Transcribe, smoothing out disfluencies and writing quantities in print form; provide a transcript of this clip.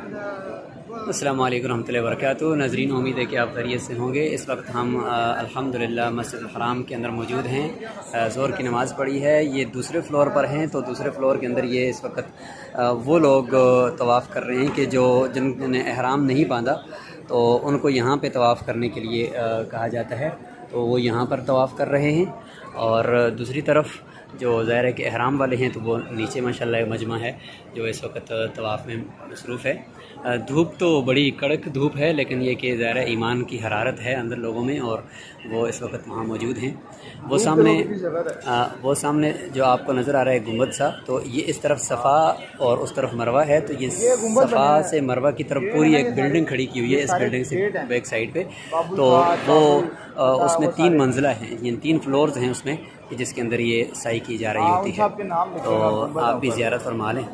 अस्सलामु अलैकुम रहमतुल्लाहि व बरकातुहू। नाज़रीन, उम्मीद है कि आप खैरियत से होंगे। इस वक्त हम अल्हम्दुलिल्लाह मस्जिद हराम के अंदर मौजूद हैं। ज़ोहर की नमाज़ पढ़ी है। ये दूसरे फ्लोर पर हैं, तो दूसरे फ्लोर के अंदर ये इस वक्त वो लोग तवाफ़ कर रहे हैं कि जिन्होंने एहराम नहीं बांधा, तो उनको यहाँ पे तवाफ़ करने के लिए कहा जाता है, तो वो यहाँ पर तवाफ़ कर रहे हैं। और दूसरी तरफ जो ज़ाहिर है कि एहराम वाले हैं, तो वो नीचे माशाल्लाह मजमा है जो इस वक्त तवाफ़ में मसरूफ़ है। धूप तो बड़ी कड़क धूप है, लेकिन ये कि ज़ाहिर है ईमान की हरारत है अंदर लोगों में, और वो इस वक्त वहाँ मौजूद हैं। वो सामने जो आपको नज़र आ रहा है गुंबद सा, तो ये इस तरफ सफ़ा और उस तरफ मरवा है। तो ये सफ़ा से मरवा की तरफ पूरी एक बिल्डिंग खड़ी की हुई है, इस बिल्डिंग से बैक साइड पे। तो वो उसमें 3 मंजिला हैं, ये 3 फ्लोर्स हैं उसमें, कि जिसके अंदर ये साई की जा रही होती है। तो आप भी ज़ियारत फरमा लें।